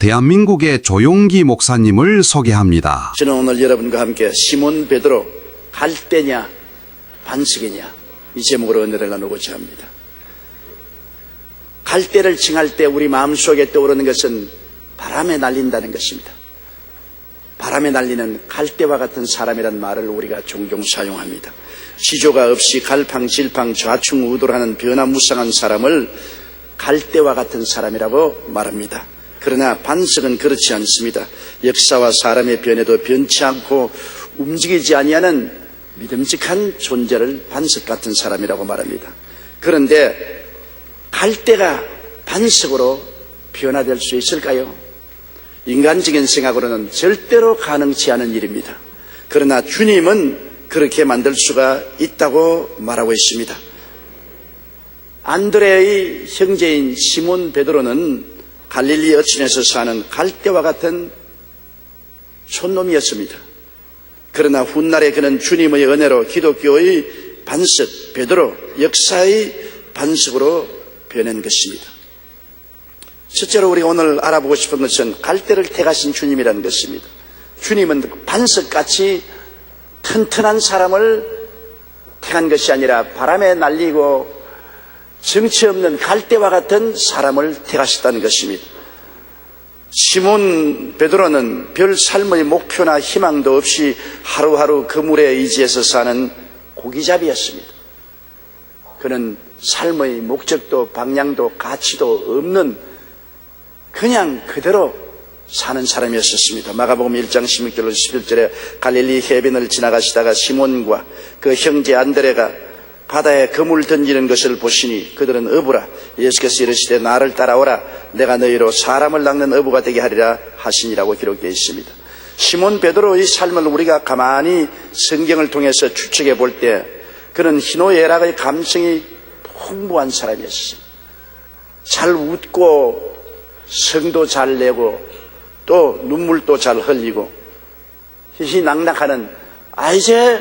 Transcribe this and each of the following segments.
대한민국의 조용기 목사님을 소개합니다. 저는 오늘 여러분과 함께 시몬 베드로 갈대냐 반석이냐 이 제목으로 은혜를 나누고자 합니다. 갈대를 칭할 때 우리 마음속에 떠오르는 것은 바람에 날린다는 것입니다. 바람에 날리는 갈대와 같은 사람이란 말을 우리가 종종 사용합니다. 지조가 없이 갈팡질팡 좌충우돌하는 변화무쌍한 사람을 갈대와 같은 사람이라고 말합니다. 그러나 반석은 그렇지 않습니다. 역사와 사람의 변해도 변치 않고 움직이지 아니하는 믿음직한 존재를 반석 같은 사람이라고 말합니다. 그런데 갈대가 반석으로 변화될 수 있을까요? 인간적인 생각으로는 절대로 가능치 않은 일입니다. 그러나 주님은 그렇게 만들 수가 있다고 말하고 있습니다. 안드레의 형제인 시몬 베드로는 갈릴리 어촌에서 사는 갈대와 같은 촌놈이었습니다. 그러나 훗날에 그는 주님의 은혜로 기독교의 반석, 베드로, 역사의 반석으로 변한 것입니다. 첫째로 우리가 오늘 알아보고 싶은 것은 갈대를 택하신 주님이라는 것입니다. 주님은 반석같이 튼튼한 사람을 택한 것이 아니라 바람에 날리고 정치 없는 갈대와 같은 사람을 택하셨다는 것입니다. 시몬 베드로는 별 삶의 목표나 희망도 없이 하루하루 그물에 의지해서 사는 고기잡이였습니다. 그는 삶의 목적도 방향도 가치도 없는 그냥 그대로 사는 사람이었습니다. 마가복음 1장 16절로 11절에 갈릴리 해변을 지나가시다가 시몬과 그 형제 안드레가 바다에 그물 던지는 것을 보시니 그들은 어부라. 예수께서 이르시되 나를 따라오라. 내가 너희로 사람을 낚는 어부가 되게 하리라 하시니라고 기록되어 있습니다. 시몬 베드로의 삶을 우리가 가만히 성경을 통해서 추측해 볼 때 그는 희노애락의 감성이 풍부한 사람이었습니다. 잘 웃고 성도 잘 내고 또 눈물도 잘 흘리고 희희낙낙하는 이제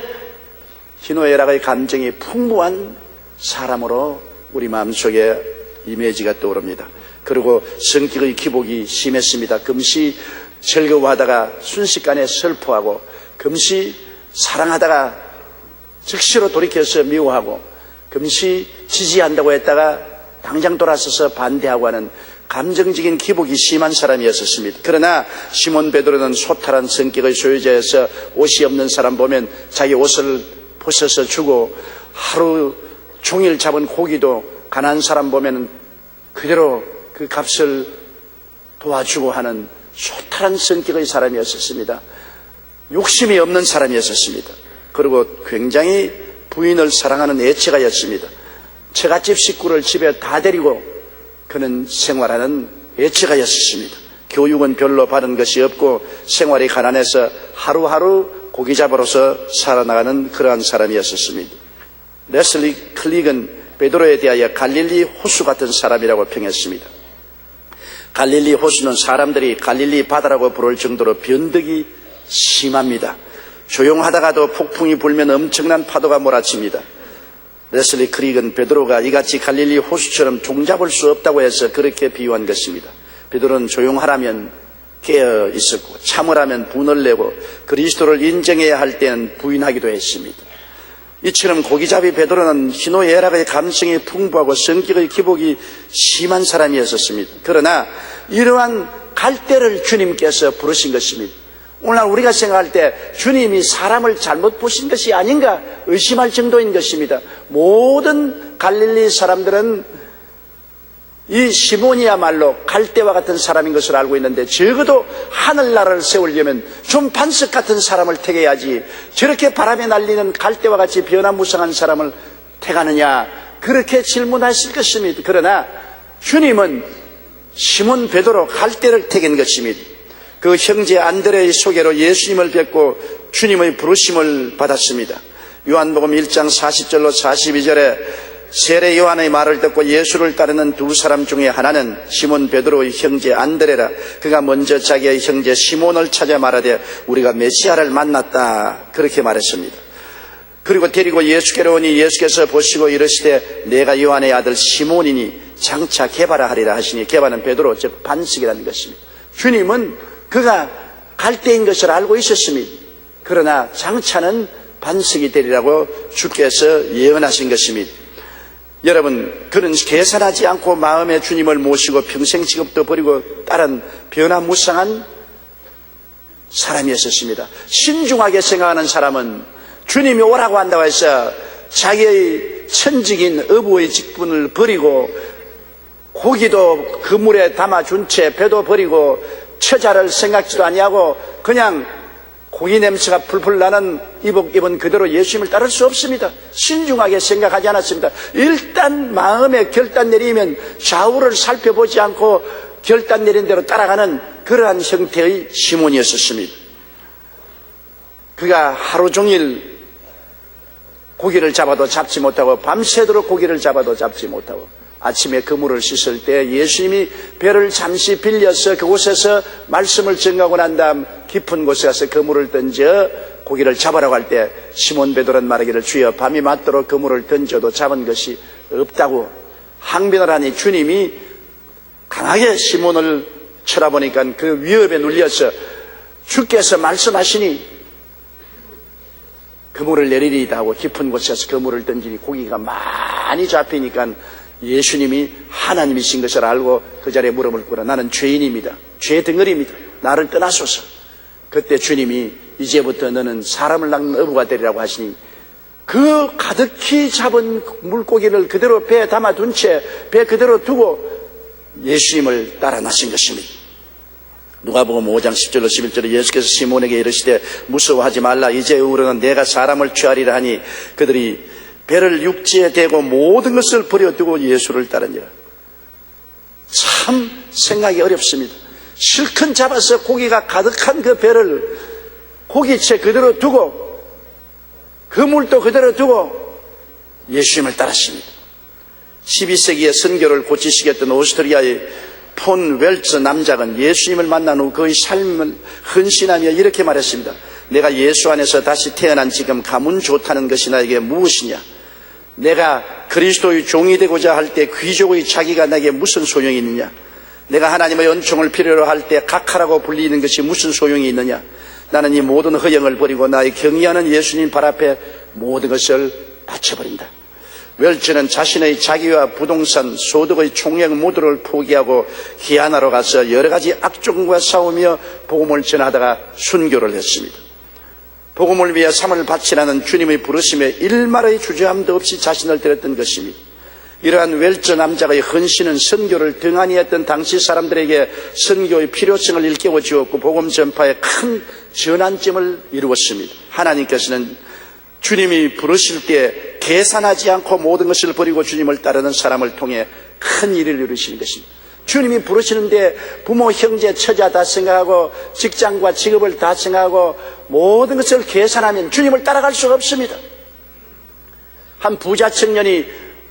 희노애락의 감정이 풍부한 사람으로 우리 마음속에 이미지가 떠오릅니다. 그리고 성격의 기복이 심했습니다. 금시 즐거워하다가 순식간에 슬퍼하고 금시 사랑하다가 즉시로 돌이켜서 미워하고 금시 지지한다고 했다가 당장 돌아서서 반대하고 하는 감정적인 기복이 심한 사람이었습니다. 그러나 시몬 베드로는 소탈한 성격의 소유자여서 옷이 없는 사람 보면 자기 옷을 벗어서 주고 하루 종일 잡은 고기도 가난한 사람 보면 그대로 그 값을 도와주고 하는 소탈한 성격의 사람이었습니다. 욕심이 없는 사람이었습니다. 그리고 굉장히 부인을 사랑하는 애처가였습니다. 처갓집 식구를 집에 다 데리고 그는 생활하는 애처가였습니다. 교육은 별로 받은 것이 없고 생활이 가난해서 하루하루 고기잡이로서 살아나가는 그러한 사람이었습니다. 레슬리 클릭은 베드로에 대하여 갈릴리 호수 같은 사람이라고 평했습니다. 갈릴리 호수는 사람들이 갈릴리 바다라고 부를 정도로 변덕이 심합니다. 조용하다가도 폭풍이 불면 엄청난 파도가 몰아칩니다. 레슬리 클릭은 베드로가 이같이 갈릴리 호수처럼 종잡을 수 없다고 해서 그렇게 비유한 것입니다. 베드로는 조용하라면 깨어 있었고 참으라면 분을 내고 그리스도를 인정해야 할 때는 부인하기도 했습니다. 이처럼 고기잡이 베드로는 희노애락의 감성이 풍부하고 성격의 기복이 심한 사람이었습니다. 그러나 이러한 갈대를 주님께서 부르신 것입니다. 오늘 우리가 생각할 때 주님이 사람을 잘못 보신 것이 아닌가 의심할 정도인 것입니다. 모든 갈릴리 사람들은 이 시몬이야말로 갈대와 같은 사람인 것을 알고 있는데 적어도 하늘나라를 세우려면 좀 반석 같은 사람을 택해야지 저렇게 바람에 날리는 갈대와 같이 변화무쌍한 사람을 택하느냐 그렇게 질문하실 것입니다. 그러나 주님은 시몬 베드로 갈대를 택한 것입니다. 그 형제 안드레의 소개로 예수님을 뵙고 주님의 부르심을 받았습니다. 요한복음 1장 40절로 42절에 세례 요한의 말을 듣고 예수를 따르는 두 사람 중에 하나는 시몬 베드로의 형제 안드레라. 그가 먼저 자기의 형제 시몬을 찾아 말하되 우리가 메시아를 만났다 그렇게 말했습니다. 그리고 데리고 예수께로 오니 예수께서 보시고 이르시되 내가 요한의 아들 시몬이니 장차 게바라 하리라 하시니 게바는 베드로 즉 반석이라는 것입니다. 주님은 그가 갈 때인 것을 알고 있었습니다. 그러나 장차는 반석이 되리라고 주께서 예언하신 것입니다. 여러분, 그는 계산하지 않고 마음에 주님을 모시고 평생 직업도 버리고 다른 변화무쌍한 사람이었습니다. 신중하게 생각하는 사람은 주님이 오라고 한다고 해서 자기의 천직인 어부의 직분을 버리고 고기도 그물에 담아준 채 배도 버리고 처자를 생각지도 아니하고 그냥 고기 냄새가 풀풀 나는 입은 그대로 예수님을 따를 수 없습니다. 신중하게 생각하지 않았습니다. 일단 마음에 결단 내리면 좌우를 살펴보지 않고 결단 내린 대로 따라가는 그러한 형태의 시몬이었습니다. 그가 하루 종일 고기를 잡아도 잡지 못하고 밤새도록 고기를 잡아도 잡지 못하고 아침에 그물을 씻을 때 예수님이 배를 잠시 빌려서 그곳에서 말씀을 전하고 난 다음 깊은 곳에 가서 그물을 던져 고기를 잡으라고 할 때 시몬 베드로는 말하기를 주여 밤이 맞도록 그물을 던져도 잡은 것이 없다고 항변을 하니 주님이 강하게 시몬을 쳐다보니까 그 위협에 눌려서 주께서 말씀하시니 그물을 내리리이다 하고 깊은 곳에서 그물을 던지니 고기가 많이 잡히니까 예수님이 하나님이신 것을 알고 그 자리에 무릎을 꿇어 나는 죄인입니다. 죄 덩어리입니다. 나를 떠나소서. 그때 주님이 이제부터 너는 사람을 낚는 어부가 되리라고 하시니 그 가득히 잡은 물고기를 그대로 배에 담아둔 채 배 그대로 두고 예수님을 따라 나신 것입니다. 누가복음 5장 10절로 11절에 예수께서 시몬에게 이르시되 무서워하지 말라. 이제 우리는 내가 사람을 취하리라 하니 그들이 배를 육지에 대고 모든 것을 버려두고 예수를 따르니라. 참 생각이 어렵습니다. 실컷 잡아서 고기가 가득한 그 배를 고기채 그대로 두고 그물도 그대로 두고 예수님을 따랐습니다. 12세기의 선교를 고치시겠던 오스트리아의 폰 웰츠 남작은 예수님을 만난 후 그의 삶을 헌신하며 이렇게 말했습니다. 내가 예수 안에서 다시 태어난 지금 가문 좋다는 것이 나에게 무엇이냐? 내가 그리스도의 종이 되고자 할 때 귀족의 자기가 내게 무슨 소용이 있느냐? 내가 하나님의 은총을 필요로 할 때 각하라고 불리는 것이 무슨 소용이 있느냐? 나는 이 모든 허영을 버리고 나의 경외하는 예수님 발 앞에 모든 것을 바쳐버린다. 웰츠는 자신의 자기와 부동산, 소득의 총액 모두를 포기하고 기아나로 가서 여러 가지 악종과 싸우며 복음을 전하다가 순교를 했습니다. 복음을 위해 삶을 바치라는 주님의 부르심에 일말의 주저함도 없이 자신을 드렸던 것입니다. 이러한 웰츠 남자의 헌신은 선교를 등한히 했던 당시 사람들에게 선교의 필요성을 일깨워 주었고 복음 전파에 큰 전환점을 이루었습니다. 하나님께서는 주님이 부르실 때 계산하지 않고 모든 것을 버리고 주님을 따르는 사람을 통해 큰 일을 이루시는 것입니다. 주님이 부르시는데 부모, 형제, 처자 다 생각하고 직장과 직업을 다 생각하고 모든 것을 계산하면 주님을 따라갈 수가 없습니다. 한 부자 청년이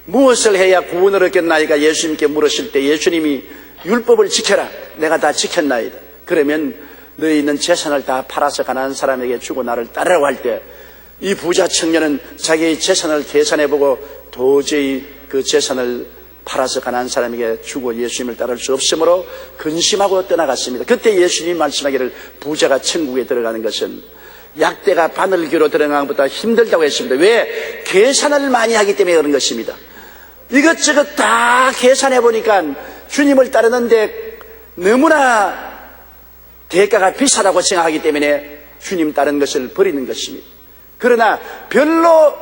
무엇을 해야 구원을 얻겠나이까 예수님께 물으실 때 예수님이 율법을 지켜라. 내가 다 지켰나이다. 그러면 너희 있는 재산을 다 팔아서 가난한 사람에게 주고 나를 따르라고 할 때 이 부자 청년은 자기의 재산을 계산해보고 도저히 그 재산을 팔아서 가난한 사람에게 주고 예수님을 따를 수 없으므로 근심하고 떠나갔습니다. 그때 예수님이 말씀하기를 부자가 천국에 들어가는 것은 약대가 바늘귀로 들어가는 것보다 힘들다고 했습니다. 왜? 계산을 많이 하기 때문에 그런 것입니다. 이것저것 다 계산해보니까 주님을 따르는데 너무나 대가가 비싸다고 생각하기 때문에 주님 따르는 것을 버리는 것입니다. 그러나 별로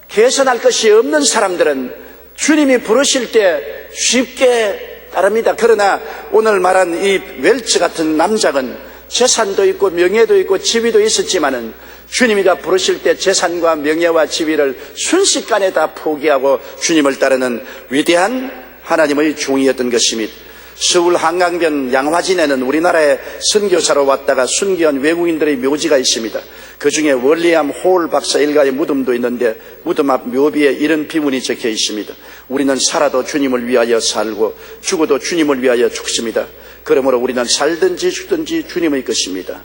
계산할 것이 없는 사람들은 주님이 부르실 때 쉽게 따릅니다. 그러나 오늘 말한 이 웰츠 같은 남작은 재산도 있고 명예도 있고 지위도 있었지만은 주님이가 부르실 때 재산과 명예와 지위를 순식간에 다 포기하고 주님을 따르는 위대한 하나님의 종이었던 것입니다. 서울 한강변 양화진에는 우리나라에 선교사로 왔다가 순교한 외국인들의 묘지가 있습니다. 그 중에 월리암 홀 박사 일가의 무덤도 있는데 무덤 앞 묘비에 이런 비문이 적혀 있습니다. 우리는 살아도 주님을 위하여 살고 죽어도 주님을 위하여 죽습니다. 그러므로 우리는 살든지 죽든지 주님의 것입니다.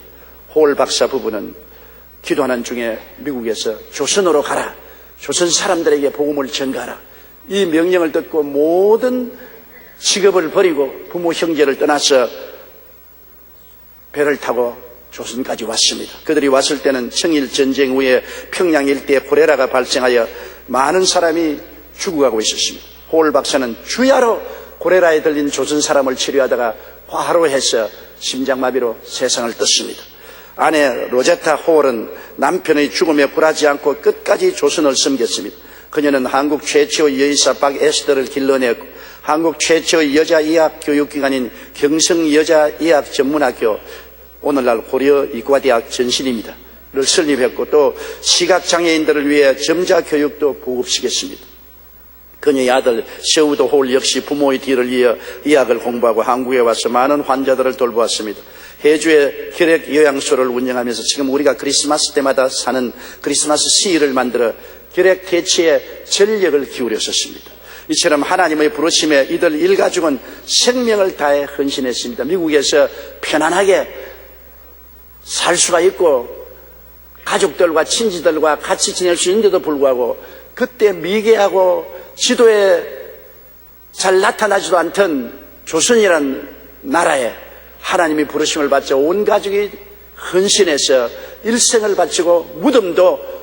홀 박사 부부는 기도하는 중에 미국에서 조선으로 가라. 조선 사람들에게 복음을 전가하라. 이 명령을 듣고 모든 직업을 버리고 부모 형제를 떠나서 배를 타고 조선까지 왔습니다. 그들이 왔을 때는 청일 전쟁 후에 평양 일대에 콜레라가 발생하여 많은 사람이 죽어가고 있었습니다. 호월 박사는 주야로 콜레라에 들린 조선 사람을 치료하다가 화로해서 심장마비로 세상을 떴습니다. 아내 로제타 호월은 남편의 죽음에 굴하지 않고 끝까지 조선을 섬겼습니다. 그녀는 한국 최초의 여의사 박에스더를 길러냈고 한국 최초의 여자의학 교육기관인 경성여자의학전문학교, 오늘날 고려 이과대학 전신입니다. 를 설립했고 또 시각장애인들을 위해 점자교육도 보급시켰습니다. 그녀의 아들 세우도 홀 역시 부모의 뒤를 이어 의학을 공부하고 한국에 와서 많은 환자들을 돌보았습니다. 해주의 혈액 요양소를 운영하면서 지금 우리가 크리스마스 때마다 사는 크리스마스 시위를 만들어 혈액 퇴치에 전력을 기울였었습니다. 이처럼 하나님의 부르심에 이들 일가족은 생명을 다해 헌신했습니다. 미국에서 편안하게 살 수가 있고 가족들과 친지들과 같이 지낼 수 있는데도 불구하고 그때 미개하고 지도에 잘 나타나지도 않던 조선이라는 나라에 하나님이 부르심을 받자 온 가족이 헌신해서 일생을 바치고 무덤도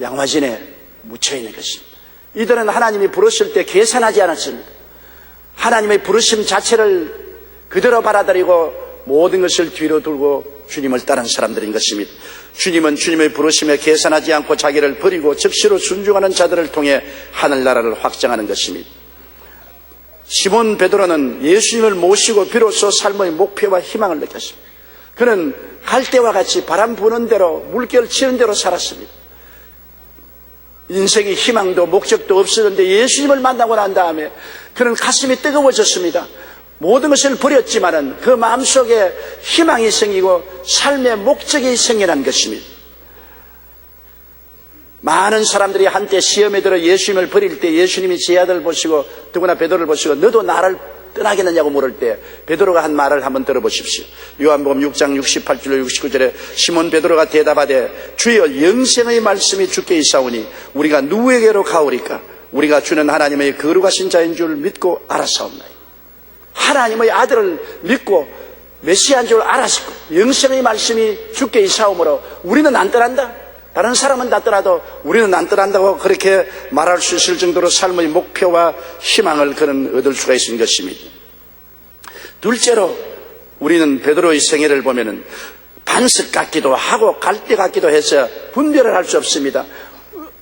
양화진에 묻혀있는 것입니다. 이들은 하나님이 부르실 때 계산하지 않았습니다. 하나님의 부르심 자체를 그대로 받아들이고 모든 것을 뒤로 두고 주님을 따른 사람들인 것입니다. 주님은 주님의 부르심에 계산하지 않고 자기를 버리고 즉시로 순종하는 자들을 통해 하늘나라를 확장하는 것입니다. 시몬 베드로는 예수님을 모시고 비로소 삶의 목표와 희망을 느꼈습니다. 그는 갈대와 같이 바람 부는 대로 물결 치는 대로 살았습니다. 인생의 희망도 목적도 없었는데 예수님을 만나고 난 다음에 그는 가슴이 뜨거워졌습니다. 모든 것을 버렸지만은 그 마음속에 희망이 생기고 삶의 목적이 생겨난 것입니다. 많은 사람들이 한때 시험에 들어 예수님을 버릴 때 예수님이 제 아들 보시고 더구나 베드로를 보시고 너도 나를 떠나겠느냐고 물을 때 베드로가 한 말을 한번 들어보십시오. 요한복음 6장 68절로 69절에 시몬 베드로가 대답하되 주여 영생의 말씀이 주께 있사오니 우리가 누구에게로 가오리까? 우리가 주는 하나님의 거룩하신 자인 줄 믿고 알았사옵나이다. 하나님의 아들을 믿고 메시아인 줄 알았고 영생의 말씀이 주께 있사오므로 우리는 안 떠난다. 다른 사람은 다 떠나도 우리는 안 떠난다고 그렇게 말할 수 있을 정도로 삶의 목표와 희망을 그는 얻을 수가 있는 것입니다. 둘째로 우리는 베드로의 생애를 보면은 반석 같기도 하고 갈대 같기도 해서 분별을 할 수 없습니다.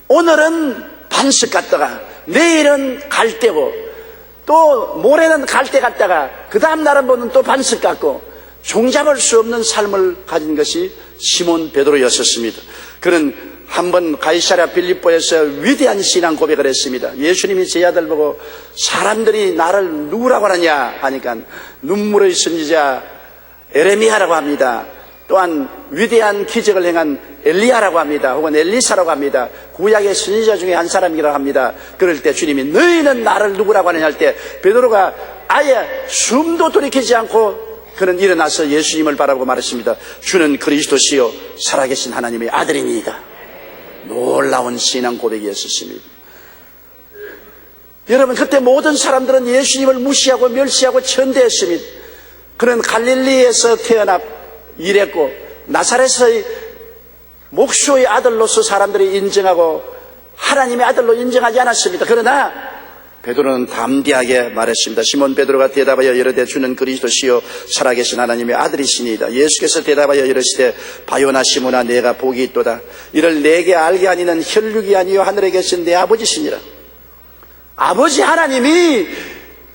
오늘은 반석 같다가 내일은 갈대고 또 모레는 갈대 같다가 그 다음 날은 보면 또 반석 같고 종잡을 수 없는 삶을 가진 것이 시몬 베드로였었습니다. 그는 한번 가이사랴 빌립보에서 위대한 신앙 고백을 했습니다. 예수님이 제 아들 보고 사람들이 나를 누구라고 하느냐 하니까 눈물의 선지자 에레미야라고 합니다. 또한 위대한 기적을 행한 엘리야라고 합니다. 혹은 엘리사라고 합니다. 구약의 선지자 중에 한 사람이라고 합니다. 그럴 때 주님이 너희는 나를 누구라고 하느냐 할 때 베드로가 아예 숨도 돌이키지 않고 그는 일어나서 예수님을 바라보고 말했습니다. 주는 그리스도시요 살아계신 하나님의 아들이니이다. 놀라운 신앙 고백이었습니다. 여러분 그때 모든 사람들은 예수님을 무시하고 멸시하고 천대했습니다. 그는 갈릴리에서 태어나 일했고 나사렛의 목수의 아들로서 사람들이 인정하고 하나님의 아들로 인정하지 않았습니다. 그러나 베드로는 담대하게 말했습니다. 시몬 베드로가 대답하여 이르되 주는 그리스도시요 살아계신 하나님의 아들이시니이다. 예수께서 대답하여 이르시되 바요나 시몬아 내가 복이 있도다. 이를 내게 알게 하니는 혈육이 아니요 하늘에 계신 내 아버지시니라. 아버지 하나님이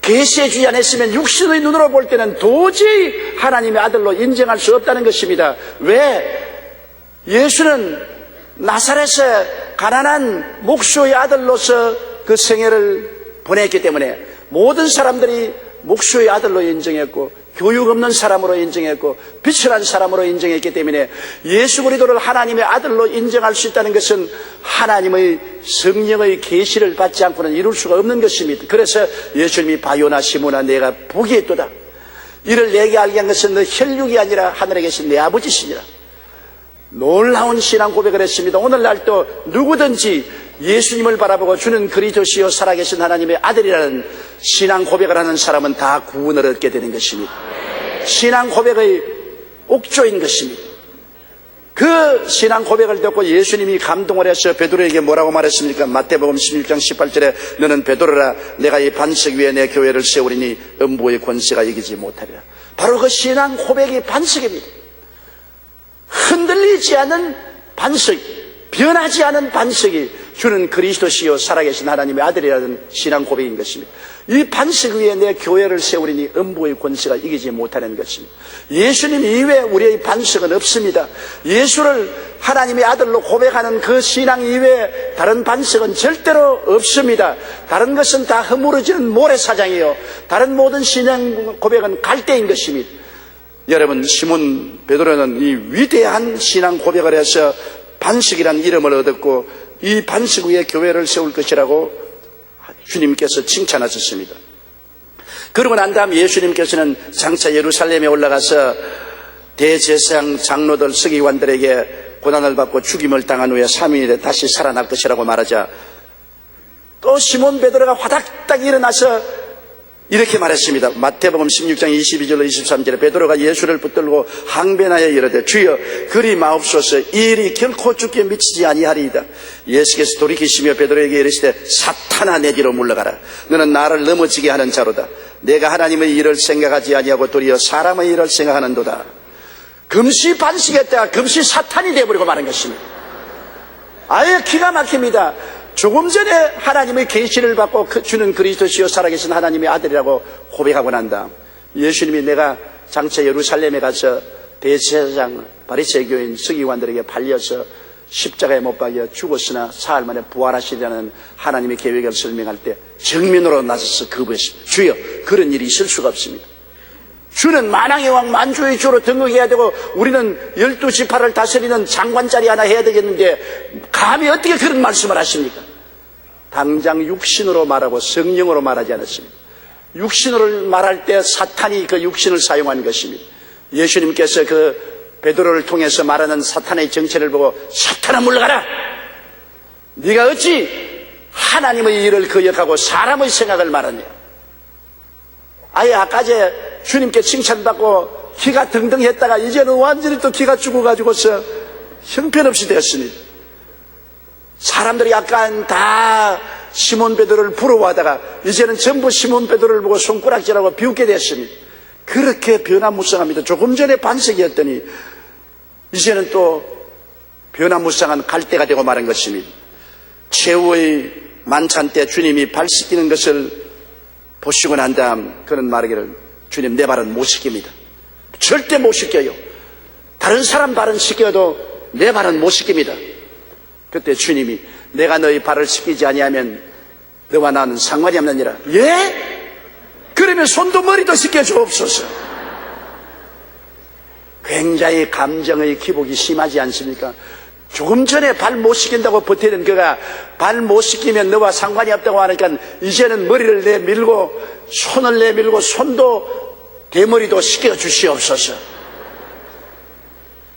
계시해 주지 않았으면 육신의 눈으로 볼 때는 도저히 하나님의 아들로 인정할 수 없다는 것입니다. 왜? 예수는 나사렛의 가난한 목수의 아들로서 그 생애를 보냈기 때문에 모든 사람들이 목수의 아들로 인정했고 교육 없는 사람으로 인정했고 비천한 사람으로 인정했기 때문에 예수 그리스도를 하나님의 아들로 인정할 수 있다는 것은 하나님의 성령의 계시를 받지 않고는 이룰 수가 없는 것입니다. 그래서 예수님이 바요나 시몬아 내가 복이 있도다. 이를 내게 알게 한 것은 너 혈육이 아니라 하늘에 계신 내 아버지시니라. 놀라운 신앙 고백을 했습니다. 오늘날 또 누구든지 예수님을 바라보고 주는 그리스도시요 살아계신 하나님의 아들이라는 신앙 고백을 하는 사람은 다 구원을 얻게 되는 것입니다. 신앙 고백의 옥조인 것입니다. 그 신앙 고백을 듣고 예수님이 감동을 해서 베드로에게 뭐라고 말했습니까? 마태복음 16장 18절에 너는 베드로라 내가 이 반석 위에 내 교회를 세우리니 음부의 권세가 이기지 못하리라. 바로 그 신앙 고백이 반석입니다. 흔들리지 않은 반석, 변하지 않은 반석이 주는 그리스도시요 살아계신 하나님의 아들이라는 신앙 고백인 것입니다. 이 반석 위에 내 교회를 세우리니 음부의 권세가 이기지 못하는 것입니다. 예수님 이외에 우리의 반석은 없습니다. 예수를 하나님의 아들로 고백하는 그 신앙 이외에 다른 반석은 절대로 없습니다. 다른 것은 다 허물어지는 모래사장이요 다른 모든 신앙 고백은 갈대인 것입니다. 여러분, 시몬 베드로는 이 위대한 신앙 고백을 해서 반석이라는 이름을 얻었고 이 반석 위에 교회를 세울 것이라고 주님께서 칭찬하셨습니다. 그러고 난 다음 예수님께서는 장차 예루살렘에 올라가서 대제사장 장로들 서기관들에게 고난을 받고 죽임을 당한 후에 3일에 다시 살아날 것이라고 말하자 또 시몬 베드로가 화닥닥 일어나서 이렇게 말했습니다. 마태복음 16장 22절로 23절에 베드로가 예수를 붙들고 항변하여 이르되 주여 그리 마옵소서 이 일이 결코 죽게 미치지 아니하리이다. 예수께서 돌이키시며 베드로에게 이르시되 사탄아 내 뒤로 물러가라. 너는 나를 넘어지게 하는 자로다. 내가 하나님의 일을 생각하지 아니하고 도리어 사람의 일을 생각하는도다. 금시 반석했다가 금시 사탄이 되어버리고 마는 것입니다. 아예 기가 막힙니다. 조금 전에 하나님의 계시를 받고 주는 그리스도시요 살아계신 하나님의 아들이라고 고백하고 난 다음 예수님이 내가 장차 예루살렘에 가서 대제사장 바리새교인 서기관들에게 팔려서 십자가에 못 박여 죽었으나 사흘 만에 부활하시려는 하나님의 계획을 설명할 때 정면으로 나서서 거부했습니다. 주여 그런 일이 있을 수가 없습니다. 주는 만왕의 왕 만주의 주로 등극해야 되고 우리는 12지파를 다스리는 장관자리 하나 해야 되겠는데 감히 어떻게 그런 말씀을 하십니까? 당장 육신으로 말하고 성령으로 말하지 않았습니다. 육신으로 말할 때 사탄이 그 육신을 사용한 것입니다. 예수님께서 그 베드로를 통해서 말하는 사탄의 정체를 보고 사탄아 물러가라. 네가 어찌 하나님의 일을 거역하고 사람의 생각을 말하냐. 아예 아까제 주님께 칭찬받고 기가 등등했다가 이제는 완전히 또 기가 죽어가지고서 형편없이 되었습니다. 사람들이 약간 다 시몬 베드로를 부러워하다가 이제는 전부 시몬 베드로를 보고 손가락질하고 비웃게 됐습니다. 그렇게 변화무쌍합니다. 조금 전에 반석이었더니 이제는 또 변화무쌍한 갈대가 되고 마는 것입니다. 최후의 만찬 때 주님이 발 씻기는 것을 보시고 난 다음 그는 말하기를 주님 내 발은 못 씻깁니다. 절대 못 씻겨요. 다른 사람 발은 씻겨도 내 발은 못 씻깁니다. 그때 주님이 내가 너희 발을 씻기지 아니하면 너와 나는 상관이 없느니라. 예? 그러면 손도 머리도 씻겨주옵소서. 굉장히 감정의 기복이 심하지 않습니까? 조금 전에 발 못 씻긴다고 버티던 그가 발 못 씻기면 너와 상관이 없다고 하니까 이제는 머리를 내밀고 손을 내밀고 손도 대머리도 씻겨주시옵소서.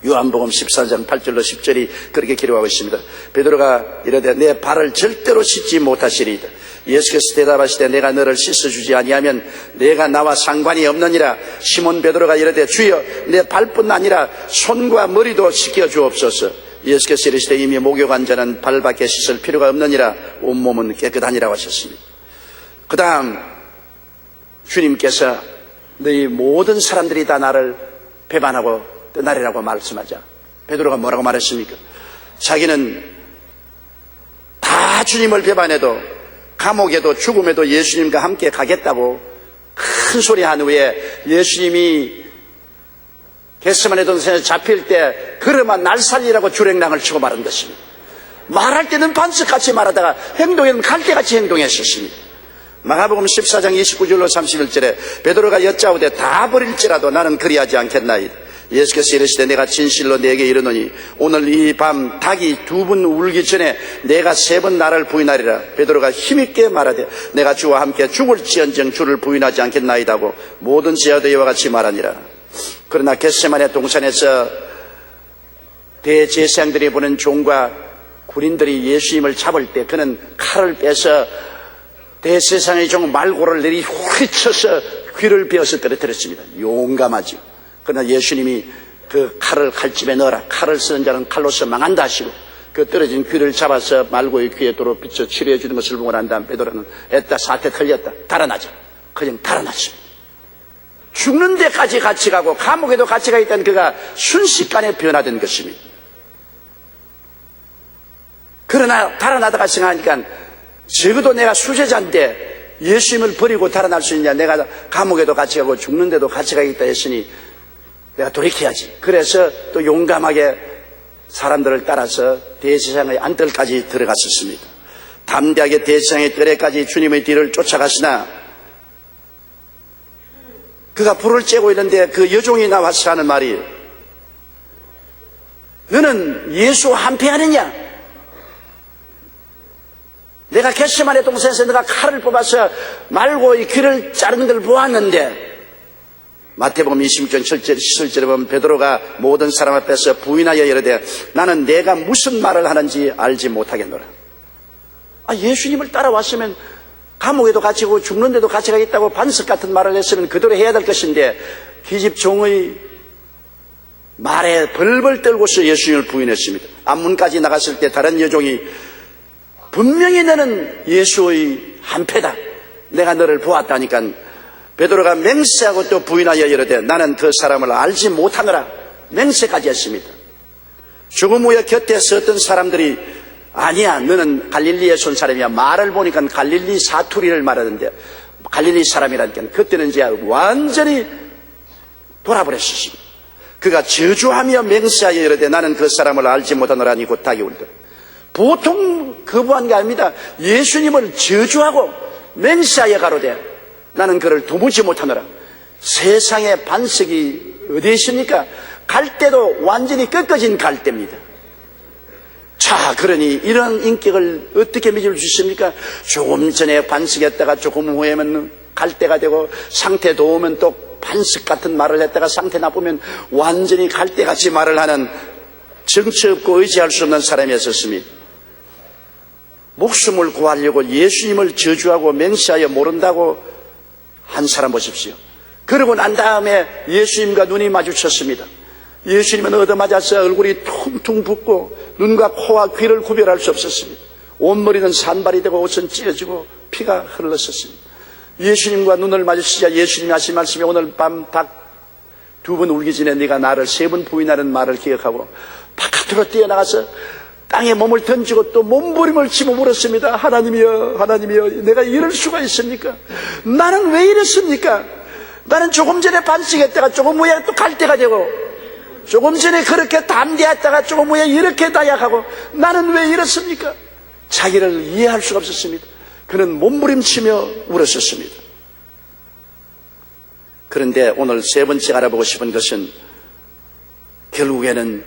요한복음 14장 8절로 10절이 그렇게 기록하고 있습니다. 베드로가 이르되 내 발을 절대로 씻지 못하시리이다. 예수께서 대답하시되 내가 너를 씻어주지 아니하면 내가 나와 상관이 없느니라. 시몬 베드로가 이르되 주여 내 발뿐 아니라 손과 머리도 씻겨주옵소서. 예수께서 이르시되 이미 목욕한 자는 발밖에 씻을 필요가 없느니라. 온몸은 깨끗하니라고 하셨습니다. 그 다음 주님께서 너희 모든 사람들이 다 나를 배반하고 떠나리라고 말씀하자 베드로가 뭐라고 말했습니까? 자기는 다 주님을 배반해도 감옥에도 죽음에도 예수님과 함께 가겠다고 큰 소리 한 후에 예수님이 겟세마네 동산에 잡힐 때 그러면 날 살리라고 주랭랑을 치고 말한 것입니다. 말할 때는 반석같이 말하다가 행동에는 갈대같이 행동했었습니다. 마가복음 14장 29절로 31절에 베드로가 여짜오되 다 버릴지라도 나는 그리하지 않겠나이다. 예수께서 이르시되 내가 진실로 내게 이르노니 오늘 이 밤 닭이 2번 울기 전에 내가 3번 나를 부인하리라. 베드로가 힘있게 말하되 내가 주와 함께 죽을지언정 주를 부인하지 않겠나이다고 모든 제자도 이와 같이 말하니라. 그러나 겟세마네 동산에서 대제사장들이 보낸 종과 군인들이 예수님을 잡을 때 그는 칼을 빼서 대제사장의 종 말고를 내리 휘쳐서 귀를 베어서 떨어뜨렸습니다. 용감하지. 그러나 예수님이 그 칼을 칼집에 넣어라. 칼을 쓰는 자는 칼로서 망한다 하시고 그 떨어진 귀를 잡아서 말고의 귀에 도로 비춰 치료해 주는 것을 보고 난 다음 베드로는 애따 사태 털렸다. 달아나자. 그냥 달아났습니다. 죽는 데까지 같이 가고 감옥에도 같이 가 있던 그가 순식간에 변화된 것입니다. 그러나 달아나다가 생각하니까 적어도 내가 수제자인데 예수님을 버리고 달아날 수 있냐. 내가 감옥에도 같이 가고 죽는 데도 같이 가겠다 했으니 내가 돌이켜야지. 그래서 또 용감하게 사람들을 따라서 대제사장의 안뜰까지 들어갔었습니다. 담대하게 대제사장의 뜰에까지 주님의 뒤를 쫓아갔으나 그가 불을 쬐고 있는데 그 여종이 나와서 하는 말이 너는 예수 한패하느냐? 내가 겟세마네 동산에서 내가 칼을 뽑아서 말고 이 귀를 자르는 걸 보았는데 마태복음 26장 7절에 보면 베드로가 모든 사람 앞에서 부인하여 이르되 나는 내가 무슨 말을 하는지 알지 못하겠노라. 예수님을 따라왔으면 감옥에도 같이 가고 죽는데도 같이 가겠다고 반석 같은 말을 했으면 그대로 해야 될 것인데 기집종의 말에 벌벌 떨고서 예수님을 부인했습니다. 앞문까지 나갔을 때 다른 여종이 분명히 너는 예수의 한패다. 내가 너를 보았다니까 베드로가 맹세하고 또 부인하여 이르되 나는 그 사람을 알지 못하노라. 맹세까지 했습니다. 죽음 후에 곁에 섰던 사람들이 아니야 너는 갈릴리에서 온 사람이야. 말을 보니까 갈릴리 사투리를 말하는데 갈릴리 사람이라니까 그때는 이제 완전히 돌아버렸습니다. 그가 저주하며 맹세하여 이르되 나는 그 사람을 알지 못하노라니 곧 닭이 울더라. 보통 거부한 게 아닙니다. 예수님을 저주하고 맹세하여 가로되 나는 그를 도무지 못하노라. 세상의 반석이 어디에 있습니까? 갈대도 완전히 꺾어진 갈대입니다. 자, 그러니 이런 인격을 어떻게 믿을 수 있습니까? 조금 전에 반석이었다가 조금 후에는 갈대가 되고 상태 좋으면 또 반석 같은 말을 했다가 상태 나쁘면 완전히 갈대같이 말을 하는 정처 없고 의지할 수 없는 사람이었습니다. 목숨을 구하려고 예수님을 저주하고 맹세하여 모른다고 한 사람 보십시오. 그러고 난 다음에 예수님과 눈이 마주쳤습니다. 예수님은 얻어맞아서 얼굴이 퉁퉁 붓고 눈과 코와 귀를 구별할 수 없었습니다. 온머리는 산발이 되고 옷은 찢어지고 피가 흘렀었습니다. 예수님과 눈을 마주치자 예수님이 하신 말씀이 오늘 밤 닭 2번 울기 전에 네가 나를 3번 부인하는 말을 기억하고 바깥으로 뛰어나가서 땅에 몸을 던지고 또 몸부림을 치며 물었습니다. 하나님이여 하나님이여 내가 이럴 수가 있습니까? 나는 왜 이랬습니까? 나는 조금 전에 반식했다가 조금 후에 또 갈대가 되고 조금 전에 그렇게 담대했다가 조금 후에 이렇게 다약하고 나는 왜 이랬습니까? 자기를 이해할 수가 없었습니다. 그는 몸부림치며 울었었습니다. 그런데 오늘 세 번째 알아보고 싶은 것은 결국에는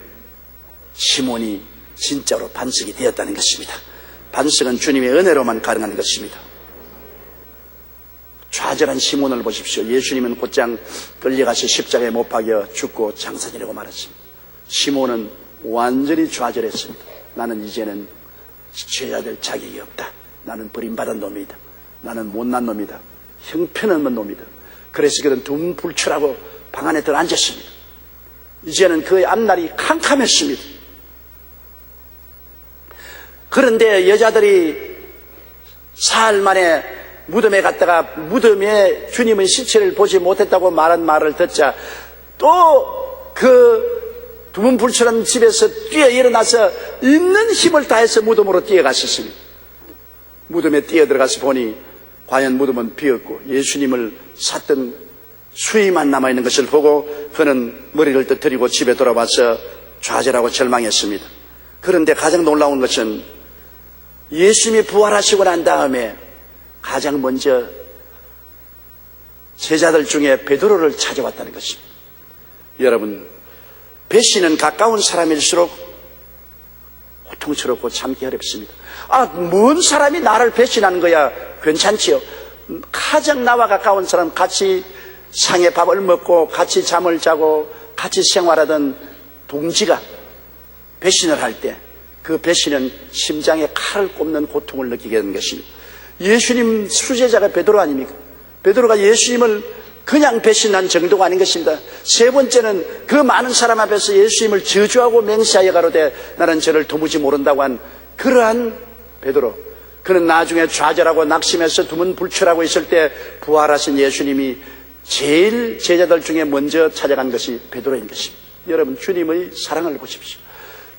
시몬이 진짜로 반석이 되었다는 것입니다. 반석은 주님의 은혜로만 가능한 것입니다. 좌절한 시몬을 보십시오. 예수님은 곧장 끌려가서 십자가에 못 박여 죽고 장사 지내고 말았습니다. 시몬은 완전히 좌절했습니다. 나는 이제는 지켜야 될 자격이 없다. 나는 버림받은 놈이다. 나는 못난 놈이다. 형편없는 놈이다. 그래서 그는 둠불출하고 방 안에 들어앉았습니다. 이제는 그의 앞날이 캄캄했습니다. 그런데 여자들이 사흘 만에 무덤에 갔다가 무덤에 주님의 시체를 보지 못했다고 말한 말을 듣자 또 그 두문불출한 집에서 뛰어 일어나서 있는 힘을 다해서 무덤으로 뛰어갔었습니다. 무덤에 뛰어 들어가서 보니 과연 무덤은 비었고 예수님을 샀던 수의만 남아있는 것을 보고 그는 머리를 떨어뜨리고 집에 돌아와서 좌절하고 절망했습니다. 그런데 가장 놀라운 것은 예수님이 부활하시고 난 다음에 가장 먼저 제자들 중에 베드로를 찾아왔다는 것입니다. 여러분, 배신은 가까운 사람일수록 고통스럽고 참기 어렵습니다. 뭔 사람이 나를 배신하는 거야? 괜찮지요. 가장 나와 가까운 사람, 같이 상에 밥을 먹고 같이 잠을 자고 같이 생활하던 동지가 배신을 할 때 그 배신은 심장에 칼을 꼽는 고통을 느끼게 되는 것입니다. 예수님 수제자가 베드로 아닙니까? 베드로가 예수님을 그냥 배신한 정도가 아닌 것입니다. 세 번째는 그 많은 사람 앞에서 예수님을 저주하고 맹세하여 가로되 나는 저를 도무지 모른다고 한 그러한 베드로. 그는 나중에 좌절하고 낙심해서 두문불출하고 있을 때 부활하신 예수님이 제일 제자들 중에 먼저 찾아간 것이 베드로인 것입니다. 여러분, 주님의 사랑을 보십시오.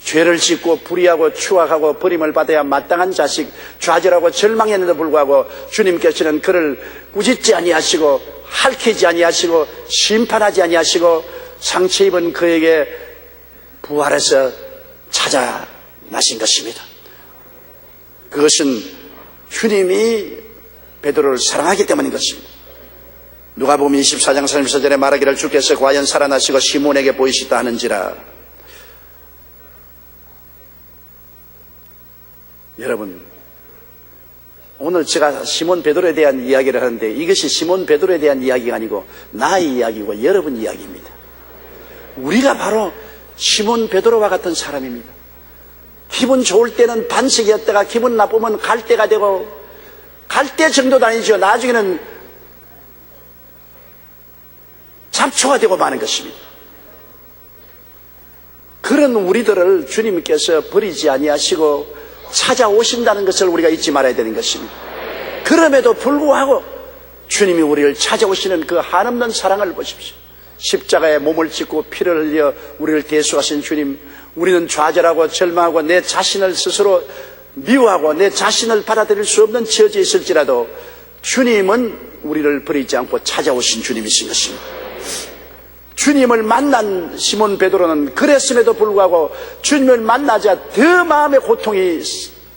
죄를 짓고 불의하고 추악하고 버림을 받아야 마땅한 자식, 좌절하고 절망했는데도 불구하고 주님께서는 그를 꾸짖지 아니하시고 할퀴지 아니하시고 심판하지 아니하시고 상처 입은 그에게 부활해서 찾아 나신 것입니다. 그것은 주님이 베드로를 사랑하기 때문인 것입니다. 누가복음 24장 34절에 말하기를 주께서 과연 살아나시고 시몬에게 보이시다 하는지라. 여러분, 오늘 제가 시몬 베드로에 대한 이야기를 하는데 이것이 시몬 베드로에 대한 이야기가 아니고 나의 이야기고 여러분 이야기입니다. 우리가 바로 시몬 베드로와 같은 사람입니다. 기분 좋을 때는 반석이었다가 기분 나쁘면 갈대가 되고, 갈대 정도도 아니죠. 나중에는 잡초가 되고 마는 것입니다. 그런 우리들을 주님께서 버리지 아니하시고 찾아오신다는 것을 우리가 잊지 말아야 되는 것입니다. 그럼에도 불구하고 주님이 우리를 찾아오시는 그 한없는 사랑을 보십시오. 십자가에 몸을 찢고 피를 흘려 우리를 대수하신 주님, 우리는 좌절하고 절망하고 내 자신을 스스로 미워하고 내 자신을 받아들일 수 없는 처지에 있을지라도 주님은 우리를 버리지 않고 찾아오신 주님이신 것입니다. 주님을 만난 시몬 베드로는 그랬음에도 불구하고 주님을 만나자 더 마음의 고통이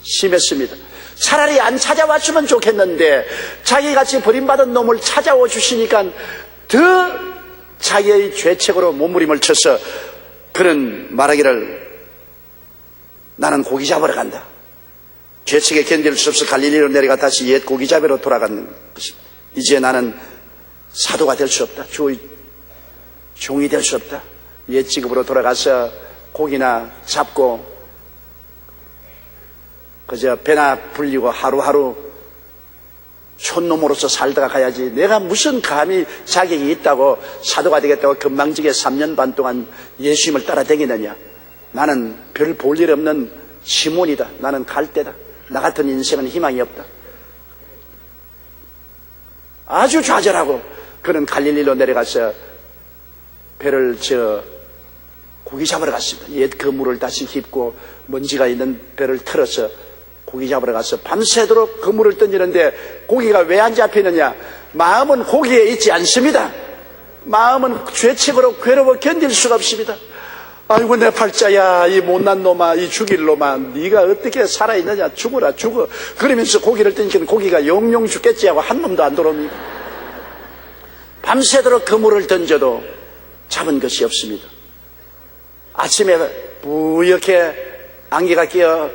심했습니다. 차라리 안 찾아왔으면 좋겠는데 자기같이 버림받은 놈을 찾아와 주시니까 더 자기의 죄책으로 몸부림을 쳐서 그는 말하기를 나는 고기 잡으러 간다. 죄책에 견딜 수 없어 갈릴리로 내려가 다시 옛 고기 잡으러 돌아가는 것입니다. 이제 나는 사도가 될 수 없다. 종이 될 수 없다. 옛 직업으로 돌아가서 고기나 잡고 그저 배나 불리고 하루하루 촌놈으로서 살다가 가야지 내가 무슨 감히 자격이 있다고 사도가 되겠다고 금방지게 3년 반 동안 예수님을 따라다니느냐. 나는 별 볼 일 없는 시몬이다. 나는 갈대다. 나 같은 인생은 희망이 없다. 아주 좌절하고 그는 갈릴리로 내려가서 배를 고기 잡으러 갔습니다. 옛 그물을 다시 깁고 먼지가 있는 배를 틀어서 고기 잡으러 가서 밤새도록 그물을 던지는데 고기가 왜 안 잡히느냐. 마음은 고기에 있지 않습니다. 마음은 죄책으로 괴로워 견딜 수가 없습니다. 아이고 내 팔자야, 이 못난 놈아, 이 죽일 놈아, 네가 어떻게 살아있느냐. 죽어라 죽어. 그러면서 고기를 던지면 고기가 영영 죽겠지 하고 한 놈도 안 들어옵니다. 밤새도록 그물을 던져도 잡은 것이 없습니다. 아침에 뿌옇게 안개가 끼어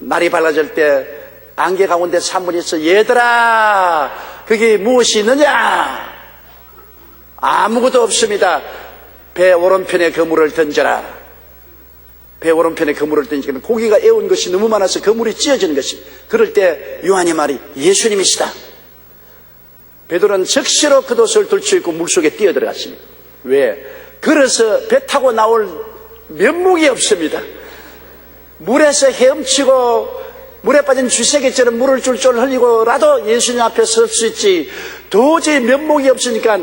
날이 밝아질 때 안개 가운데 산문이 있어. 얘들아, 그게 무엇이 있느냐? 아무것도 없습니다. 배 오른편에 그물을 던져라. 배 오른편에 그물을 던지면 고기가 애운 것이 너무 많아서 그물이 찢어지는 것입니다. 그럴 때 요한의 말이 예수님이시다. 베드로는 즉시로 겉옷을 들쳐입고 물속에 뛰어들어갔습니다. 왜? 그래서 배 타고 나올 면목이 없습니다. 물에서 헤엄치고 물에 빠진 쥐새끼처럼 물을 줄줄 흘리고라도 예수님 앞에 설 수 있지 도저히 면목이 없으니까